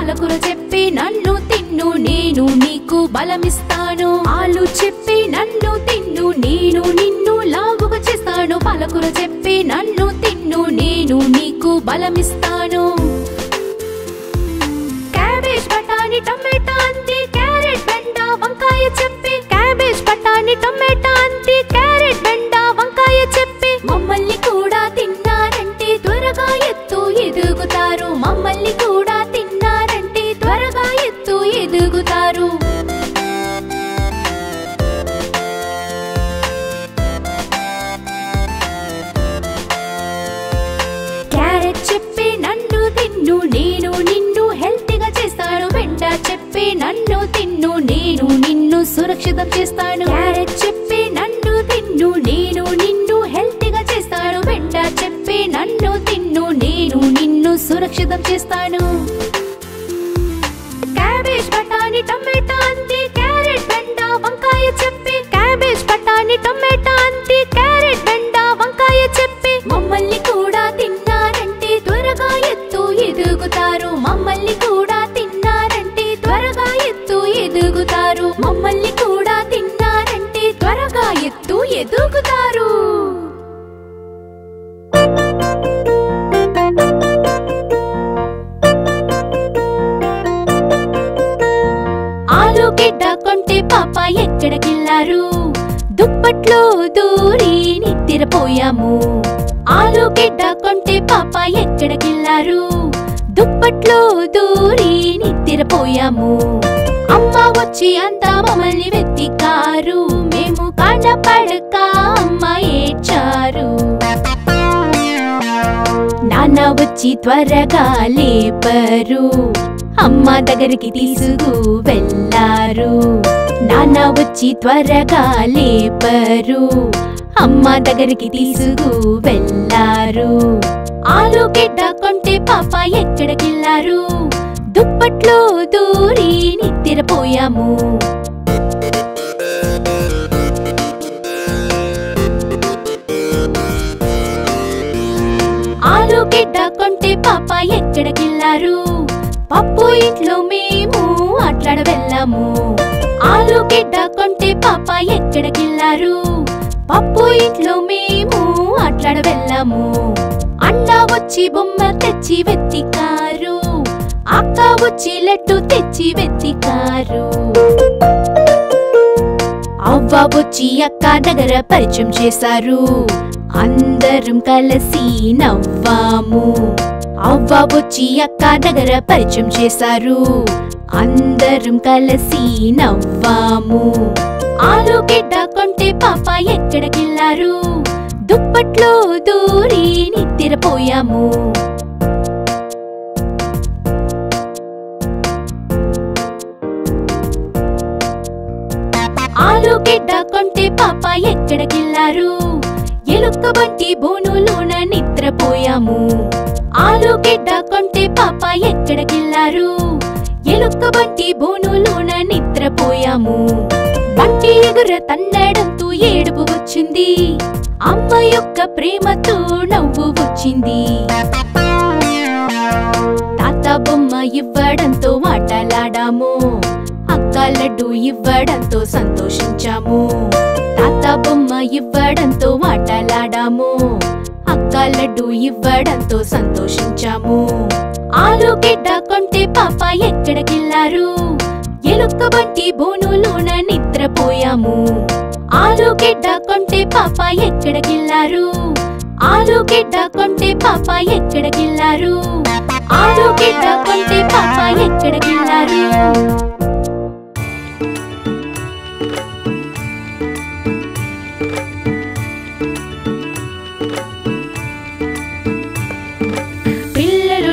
పలకులు చెప్పి నన్ను తిన్ను నేను నీకు బలమిస్తాను ఆలు చెప్పి నన్ను తిన్ను నేను నిన్ను లావుగా చేస్తాను పలకులు చెప్పి నన్ను తిన్ను నేను నీకు బలమిస్తాను క్యాబేజ్ బఠానీ టమాటా అంతి క్యారెట్ బెండ వంకాయ చెప్పి క్యాబేజ్ బఠానీ టమాటా అంతి క్యారెట్ బెండ వంకాయ చెప్పి మమ్మల్ని కూడా తిన్నారంటే త్వరగా ఎత్తు ఎదుగుతారు మమ్మల్ని కూడా తిన్నారంటే త్వరగా ఎత్తు ఎదుగుతారు క్యారెట్ చెప్పి నన్ను తిన్ను నేను నిన్ను హెల్తీగా చేస్తాను బెండ చెప్పి నన్ను తిన్ను నేను నిన్ను సురక్షితం చేస్తాను క్యారెట్ చెప్పి నన్ను తిన్ను నేను నిన్ను హెల్తీగా చేస్తాను బెండ చెప్పి నన్ను తిన్ను నేను నిన్ను సురక్షితం చేస్తాను క్యాబేజ్ బఠానీ టమాటా అంతి క్యారెట్ బెండ వంకాయ చెప్పి క్యాబేజ్ బఠానీ టమాటా అంతి క్యారెట్ బెండ వంకాయ చెప్పి మమ్మల్ని కూడా తిన్నారంటే త్వరగా ఎత్తు ఎదుగుతారు మమ్మల్ని కూడా తిన్నారంటే త్వరగా ఎత్తు ఎదుగుతారు మమ్మల్ని కూడా తిన్నారంటే త్వరగా ఎత్తు ఎదుగుతారు ఆలుగడ్డ కొంటే పాప ఎక్కడికెళ్ళారు దుప్పట్లో దూరి నిద్రపోయాము ఆలుగడ్డ కొంటే పాప ఎక్కడికెళ్ళారు దుప్పట్లో దూరి నిద్రపోయాము అమ్మ వచ్చి అంతా మమ్మల్ని వెతికారు మేము కనపడక అమ్మ ఏడ్చారు నాన్న వచ్చి త్వరగా లేపరు అమ్మ దగ్గరికి తీసుకు వెళ్ళారు నాన్న వచ్చి త్వరగా లేపరు అమ్మ దగ్గరికి తీసుకు వెళ్ళారు ఆలుగడ్డ కొంటే పాప ఎక్కడికెళ్ళారు దుప్పట్లో దూరి నిద్రపోయాము ఆలుగడ్డ కొంటే పాప ఎక్కడికెళ్ళారు పప్పు ఇంట్లో మేము ఆట్లాడ వెళ్ళాము ఆలుగడ్డ కొంటే పాప ఎక్కడికెళ్ళారు పప్పు ఇంట్లో మేము ఆట్లాడ వెళ్ళాము అన్న వచ్చి బొమ్మ తెచ్చి వెతికారు అక్క వచ్చి లడ్డు తెచ్చి వెతికారు అవ్వ వచ్చి అక్క దగ్గర పరిచయం చేశారు అందరం కలిసి నవ్వాము అవ్వ వచ్చి అక్క దగ్గర పరిచయం చేశారు అందరం కలిసి నవ్వాము ఆలుగడ్డ కొంటే పాప ఎక్కడికెళ్ళారు దుప్పట్లో దూరి నిద్రపోయాము ఆలుగడ్డ కొంటే పాప ఎక్కడికెళ్ళారు ఎలుక బంటి బోనులోన నిద్రపోయాము ఆలుగడ్డ కొంటే పాప ఎక్కడికెళ్ళారు ఎలుక బంటి బోనులోన నిద్రపోయాము బంటి ఎగుర తన్నడంతో ఏడుపు వచ్చింది అమ్మ యొక్క ప్రేమతో నవ్వు వచ్చింది తాత బొమ్మ ఇవ్వడంతో మాటలాడాము అక్క లడ్డు ఇవ్వడంతో సంతోషించాము తాత బొమ్మ ఇవ్వడంతో మాటలాడాము అక్క లడ్డు ఇవ్వడంతో సంతోషించాము ఆలుగడ్డ కొంటే పాప ఎక్కడికెళ్ళారు ఎలుక బంటి బోనులోన నిద్రపోయాము ఆలుగడ్డ కొంటే పాప ఎక్కడికెళ్ళారు ఆలుగడ్డ కొంటే పాప ఎక్కడికెళ్ళారు ఆలుగడ్డ కొంటే పాప ఎక్కడికెళ్ళారు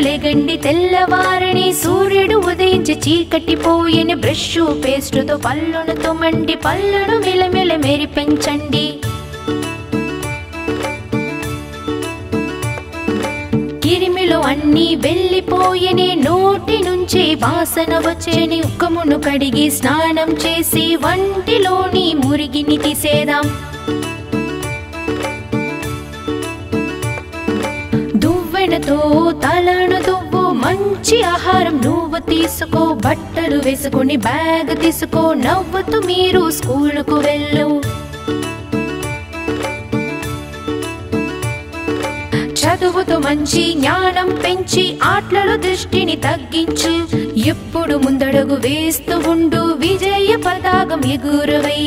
లేగండి తెల్లవారని సూర్యుడు ఉదయించి చీకటిపోయిన బ్రష్ పేస్టుతో పళ్ళును తోమండి పళ్ళును మెలమెల మెరిపించండి కిరిమిలో అన్నీ వెళ్ళిపోయని నోటి నుంచి వాసన వచ్చేని ముఖమును కడిగి స్నానం చేసి వంటిలోని మురిగిని తీసేదాం దువ్వెనతో తలను దువ్వు మంచి మంచి ఆహారం నువ్వు తీసుకో, బట్టలు వేసుకొని బ్యాగ్ తీసుకో, నవ్వుతూ మీరు స్కూలుకు వెళ్ళు. చదువుతో మంచి జ్ఞానం పెంచి ఆటలలో దృష్టిని తగ్గించు. ఎప్పుడు ముందడుగు వేస్తూ ఉండు, విజయ పతాకం ఎగురవై.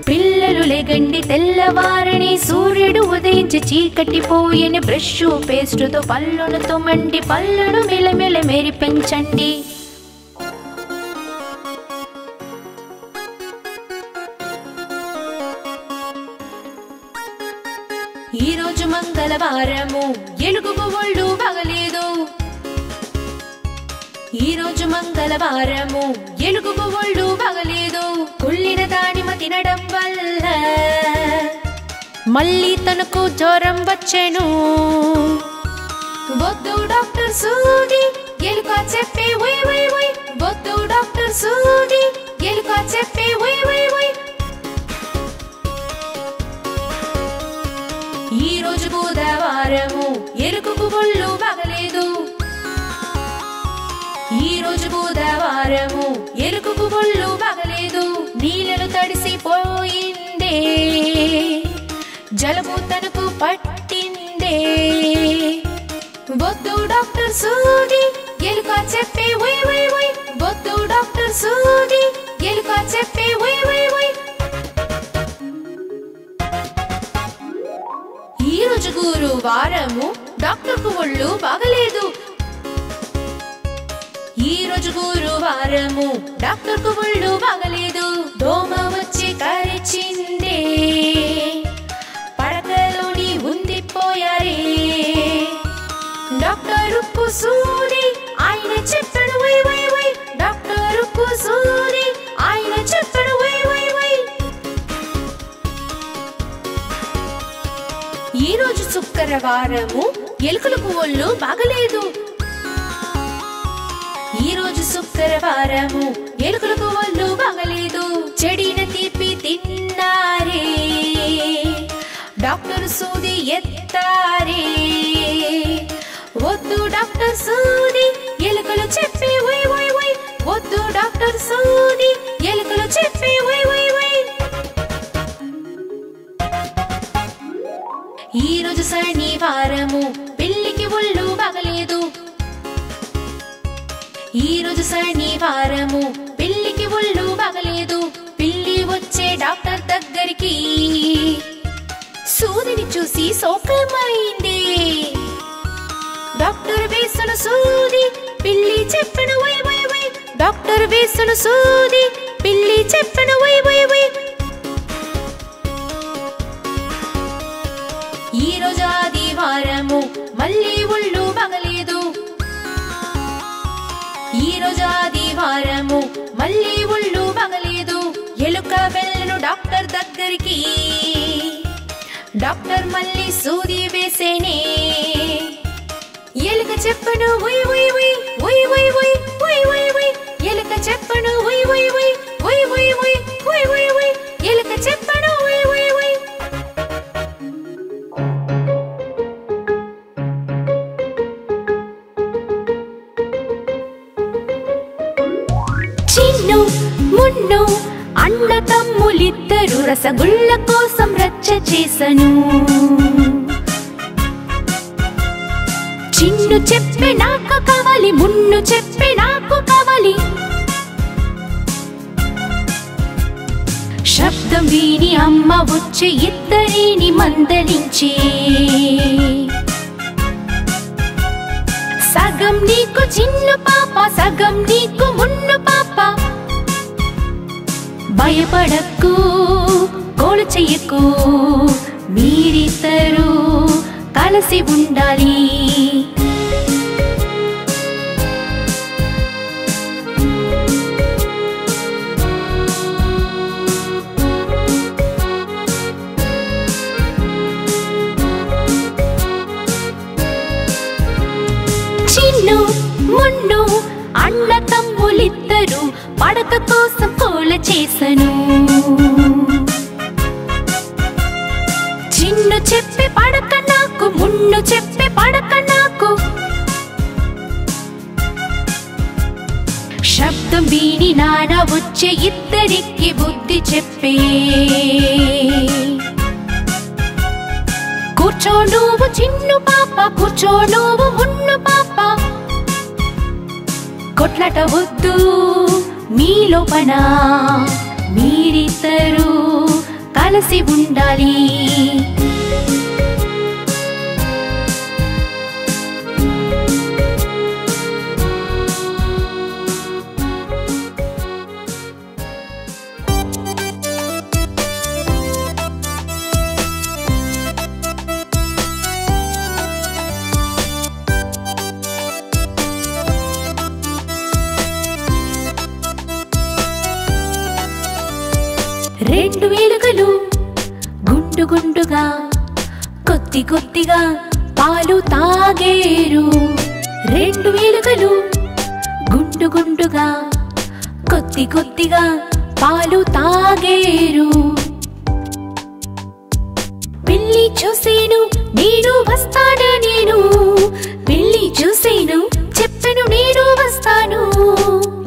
పిల్లలు లెగండి తెల్లవారని, సూర్యుడు ఉదయించి చీకటి పోయని. బ్రష్ పేస్టుతో పళ్ళను తోమండి, పళ్ళను మెలమెల మెరిపించండి. ఈరోజు మంగళవారము, ఎలుగుకు ఒళ్ళు బాగలేదు. ఈరోజు మంగళవారము, ఎలుగుకు ఒళ్ళు బాగలేదు. కుళ్ళిన దానిమ్మ తినడం వల్ల మళ్ళీ తనకు జ్వరం వచ్చెను. వద్దు డాక్టర్ సూది, ఎలుక చెప్పే ఒయ్ ఒయ్ ఒయ్. వద్దు డాక్టర్ సూది, ఎలుక చెప్పే ఒయ్ ఒయ్ ఒయ్. ఈరోజు బుధవారము, ఎలుకకు ఒళ్ళు బాగలేదు. ఈరోజు బుధవారము, ఎలుకకు ఒళ్ళు బాగలేదు. నీళ్ళను తడిసిపోయిందే, జలుబు తనకు పట్టిందే. వద్దు డాక్టర్ సూది, ఎలుక చెప్పే ఒయ్ ఒయ్ ఒయ్. వద్దు డాక్టర్ సూది, ఎలుక చెప్పే ఒయ్ ఒయ్ ఒయ్. ఈరోజు గురువారము, డాక్టర్కు ఒళ్ళు బాగలేదు. ఈరోజు గురువారము, డాక్టర్కు ఒళ్ళు బాగలేదు. దోమ వచ్చి కరిచిందే, పడకలోని ఉండిపోయారే. డాక్టరుకు సూది, ఆయన చెప్పడు వై వై వై. డాక్టరుకు సూది, ఆయన చెప్పడు వై వై వై. ఈరోజు శుక్రవారము, ఎలుకలకు ఒళ్ళు బాగలేదు. ఈరోజు శుక్రవారము, ఎలుకలకు ఒళ్ళు బాగలేదు. చెడిన తీపి తిన్నారే, డాక్టర్ సూది ఎత్తారే. వద్దు డాక్టర్ సూది, ఎలుకలు చెప్పే ఒయ్ ఒయ్ ఒయ్. వద్దు డాక్టర్ సూది, ఎలుకలు చెప్పే ఒయ్ ఒయ్ ఒయ్. ఈరోజు శనివారము, పిల్లికి ఒళ్ళు బాగలేదు. ఈరోజు శనివారము, పిల్లికి ఒళ్ళు బాగలేదు. పిల్లి వచ్చే డాక్టర్ దగ్గరికి, సూదిని చూసి శోకమైంది. డాక్టర్ వేసును సూది, పిల్లి చెప్పను వై వై వై. డాక్టర్ వేసును సూది, పిల్లి చెప్పను వై వై వై. ఈరోజు ఆదివారము, మళ్ళీ ఒళ్ళు బాగలేదు. ఈరోజు ఆదివారము, మళ్ళీ ఒళ్ళు బాగలేదు. ఎలుక వెళ్ళను డాక్టర్ దగ్గరికి, డాక్టర్ మళ్ళీ సూది వేసేనే. ఎలుక చెప్పను ఒయ్ ఒయ్ ఒయ్ ఒయ్ ఒయ్ ఒయ్ ఒయ్ ఒయ్ ఒయ్. ఎలుక చెప్పను ఒయ్ ఒయ్ ఒయ్ ఒయ్ ఒయ్ ఒయ్ ఒయ్ ఒయ్ ఒయ్. ఎలుక చెప్పను ఒయ్ ఒయ్ ఒయ్. చిన్ను మున్ను అన్న తమ్ములిద్దరు రసగుళ్ళ కోసం రచ్చ చేసను. చిన్ను చెప్పే నాకు కావాలి, మున్ను చెప్పే నాకు కావాలి. శబ్దం విని అమ్మ వచ్చి ఇద్దరిని మందలించే. సగం నీకు చిన్ను పాప, సగం నీకు మున్ను పాప. భయపడకు, గోల చెయ్యకు, మీరిద్దరూ కలిసి ఉండాలి. చిన్ను మున్ను అన్న తమ్ములిద్దరూ పడక కోసం కోల చేసను. చిన్ను చెప్పే పడక నాకు, మున్ను చెప్పే పడక నాకు. శబ్దం విని నాన్న వచ్చే ఇద్దరికి బుద్ధి చెప్పే. కూర్చో నువ్వు చిన్ను పాప, కూర్చో నువ్వు మున్ను పాప. కొట్లాట వద్దు మీ లోపన, మీరిద్దరూ కలిసి ఉండాలి. రెండు వెలుగులు గుండు గుండుగా కొద్ది కొద్దిగా పాలు తాగేరు. రెండు వెలుగులు గుండు గుండుగా కొద్ది కొద్దిగా పాలు తాగేరు. పెళ్లి చూసేను నేను వస్తాను, నేను పెళ్లి చూసేను చెప్పను నేను వస్తాను.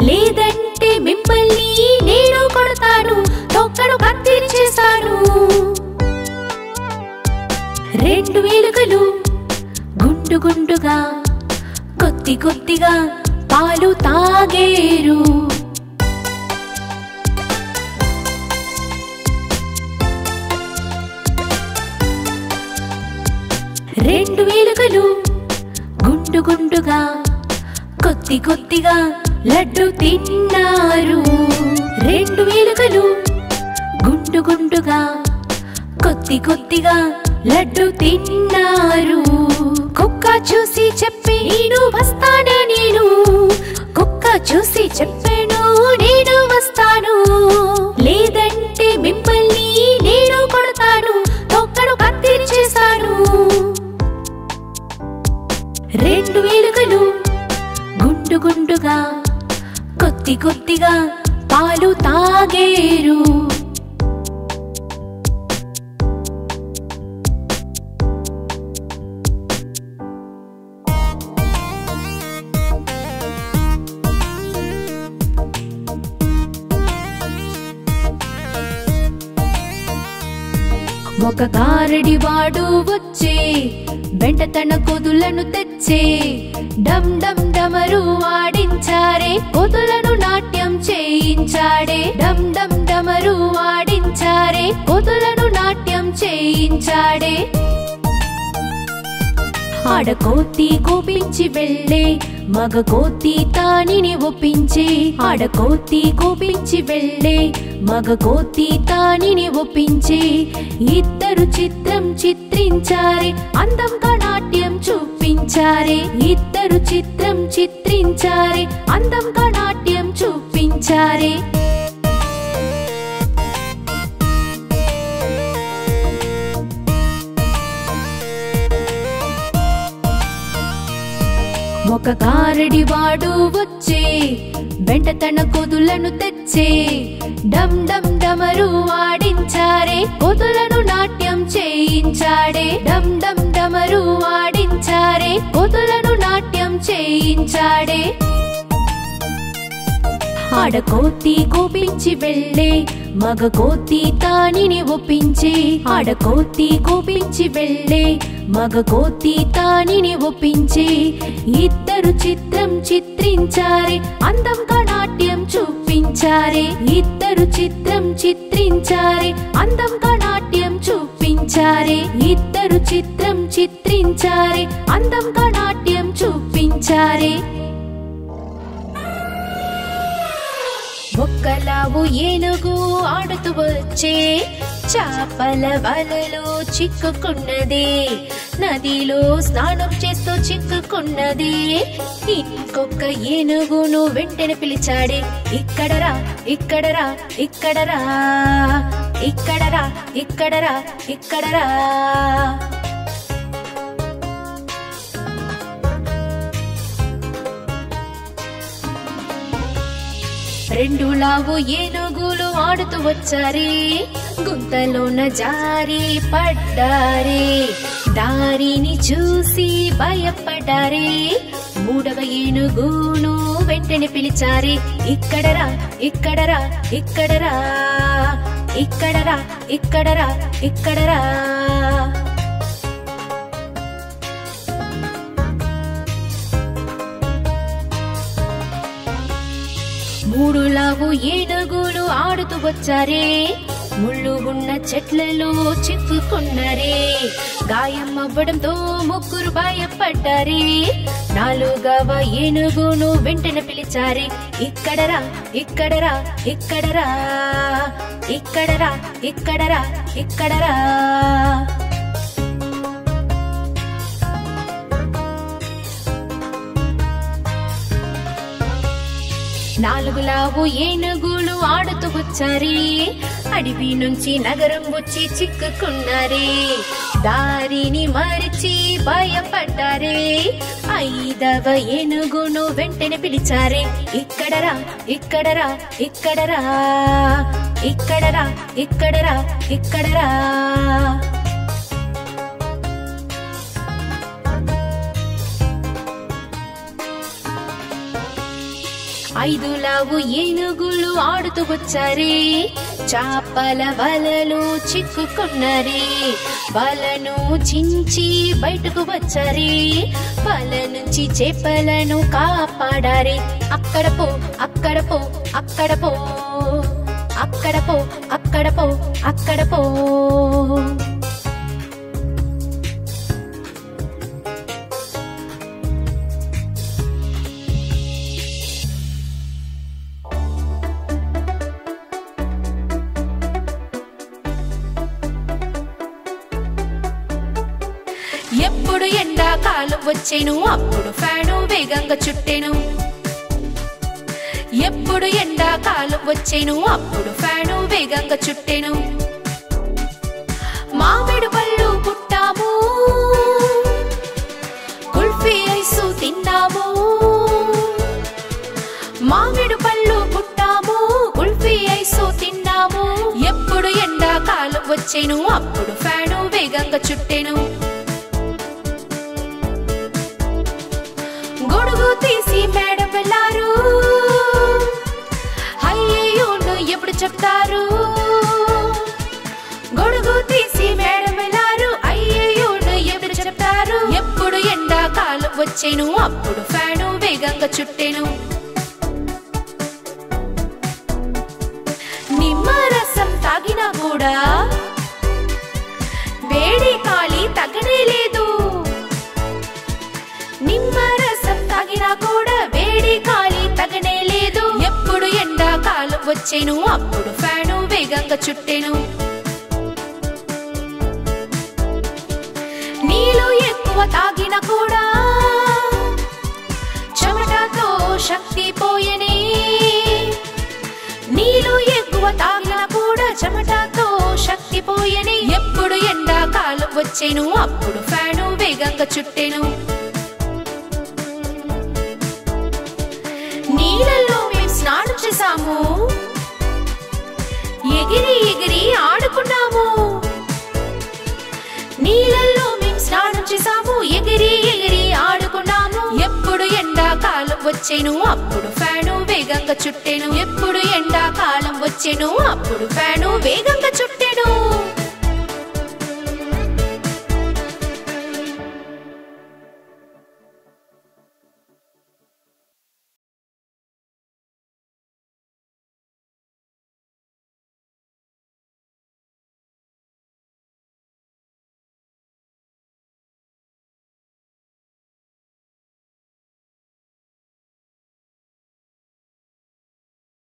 లేదంటే మిమ్మల్ని నేను కొడతాను, తొక్కను కత్తిరి చేశాను. రెండు వెలుగులు గుండు గుండుగా కొద్ది కొద్దిగా పాలు తాగేరు. రెండు వెలుగులు గుండు గుండుగా కొద్ది కొద్దిగా లడ్డు తిన్నారు. రెండు వెలుగులు గుండు గుండుగా కొద్ది కొద్దిగా లడ్డు తిన్నారు. కుక్క చూసి చెప్పి నేను వస్తాను, నేను కుక్క చూసి చెప్పాను నేను వస్తాను. లేదంటే మిమ్మల్ని నేను కొడతాను, తొక్కను కత్తిరి చేశాను. రెండు వెలుగులు గుండు గుండుగా కొద్ది కొద్దిగా పాలు తాగేరు. ఒక గారడి వాడు వచ్చే, వెంట తన కొదులను తెచ్చే. డమ్ డమ్ డమరు వాడించారే, కొదులను నాట్యం చేయించాడే. డమ్ డమ్ డమరు వాడించారే, కొదులను నాట్యం చేయించాడే. ఆడకోతి కోపించి వెళ్ళే, మగ కోతి తానిని ఒప్పించే. ఆడకోతి కోపించి వెళ్ళే, మగ కోతి తానిని ఒప్పించే. ఇద్దరు చిత్రం చిత్రించారే, అందంగా నాట్యం చూపించారే. ఇద్దరు చిత్రం చిత్రించారే, అందంగా నాట్యం చూపించారే. ఒక గారడి వాడు వచ్చే, వెంట తన కొదులను తెచ్చే. డమ్ డమ్ డమరు వాడించారే, కొదులను నాట్యం చేయించాడే. డమ్ డమ్ డమరు వాడించారే, కొదులను నాట్యం చేయించాడే. ఆడకోతి కోపించి వెళ్ళే, మగ కోతి తానిని ఒప్పించే. ఆడకోతి కోపించి వెళ్ళే, మగ కోతి తానిని ఒప్పించే. ఇద్దరు చిత్రం చిత్రించారే, అందంగా నాట్యం చూపించారే. ఇద్దరు చిత్రం చిత్రించారే, అందంగా నాట్యం చూపించారే. ఇద్దరు చిత్రం చిత్రించారే, అందంగా నాట్యం చూపించారే. ఒక్కలావు ఏనుగు ఆడుతూ వచ్చే, చాపల వలలో చిక్కుకున్నది. నదిలో స్నానం చేస్తూ చిక్కుకున్నది. ఇంకొక ఏనుగును వెంటనే పిలిచాడే. ఇక్కడరా ఇక్కడరా ఇక్కడరా, ఇక్కడరా ఇక్కడరా ఇక్కడరా. రెండు లావు ఏనుగులు ఆడుతూ వచ్చారే, గుంతలోన జారి పడ్డారే, దారిని చూసి భయపడ్డారే. మూడవ ఏనుగును వెంటనే పిలిచారే, ఇక్కడరా ఇక్కడరా ఇక్కడరా ఇక్కడరా ఇక్కడరా ఇక్కడరా. మూడు లావు ఏనుగులు ఆడుతూ వచ్చారే, ముళ్ళు ఉన్న చెట్లలో చిక్కుకున్నారే, గాయం అవ్వడంతో ముగ్గురు భయపడ్డారే. నాలుగవ ఏనుగును వెంటనే పిలిచారే, ఇక్కడరా ఇక్కడరా ఇక్కడరా ఇక్కడరా ఇక్కడరా ఇక్కడరా. నాలుగు లావు ఏనుగులు ఆడుతూ వచ్చారే, అడవి నుంచి నగరం వచ్చి చిక్కుకున్నారే, దారిని మరిచి భయపడ్డారే. ఐదవ ఏనుగును వెంటనే పిలిచారే, ఇక్కడరా ఇక్కడరా ఇక్కడరా ఇక్కడరా ఇక్కడరా ఇక్కడరా. ఐదు లావు ఏనుగులు ఆడుతూ వచ్చారే, చాపల వలలో చిక్కుకున్నారే, వలను చించి బయటకు వచ్చారే, వల నుంచి చేపలను కాపాడారే. అక్కడ పో అక్కడ పో అక్కడ పో అక్కడ పో అక్కడ పో అక్కడ పో. ఎప్పుడు ఎండాకాలం వచ్చేను అప్పుడు ఫ్యాను వేగంగా చుట్టెను, ఎప్పుడు ఎండాకాలం వచ్చేను అప్పుడు ఫ్యాను వేగంగా చుట్టెను. మామిడి పళ్ళు పుట్టాము, కుల్ఫీ ఐసు తిన్నాము, మామిడి పళ్ళు పుట్టాము, కుల్ఫీ ఐసు తిన్నాము. ఎప్పుడు ఎండాకాలం వచ్చేను అప్పుడు ఫ్యాను వేగంగా చుట్టెను. గొడుగు తీసి మేడం వెళ్ళారు, అయ్యయ్యోను ఎప్పుడు చెప్తారు. గొడుగు తీసి మేడం వెళ్ళారు, అయ్యయ్యోను ఎప్పుడు చెప్తారు. ఎప్పుడు ఎండాకాలం వచ్చేను అప్పుడు ఫ్యాను వేగంగా చుట్టెను. నిమ్మరసం తాగినా కూడా వేడి కాలి తగ్గనే లేదు, నిమ్మరసం తాగినా కూడా వేడి కాలి తగ్గనే లేదు. ఎప్పుడు ఎండాకాలం వచ్చేను అప్పుడు ఫ్యాను వేగంగా చుట్టెను. నీళ్ళు ఎక్కువ తాగినా కూడా చెమటతో శక్తి పోయనే, నీళ్ళు ఎక్కువ తాగినా కూడా చెమటతో శక్తి పోయనే. ఎప్పుడు ఎండాకాలం వచ్చేను అప్పుడు ఫ్యాను వేగంగా చుట్టెను. నీళ్ళల్లో మేము స్నానం చేసాము, ఎగిరి ఎగిరి ఆడుకున్నాము. నీళ్ళల్లో మేము స్నానం చేసాము, ఎగిరి ఎగిరి ఆడుకున్నాము. ఎప్పుడు ఎండాకాలం వచ్చేను అప్పుడు ఫ్యాను వేగంగా చుట్టెను, ఎప్పుడు ఎండాకాలం వచ్చేను అప్పుడు ఫ్యాను వేగంగా చుట్టెను.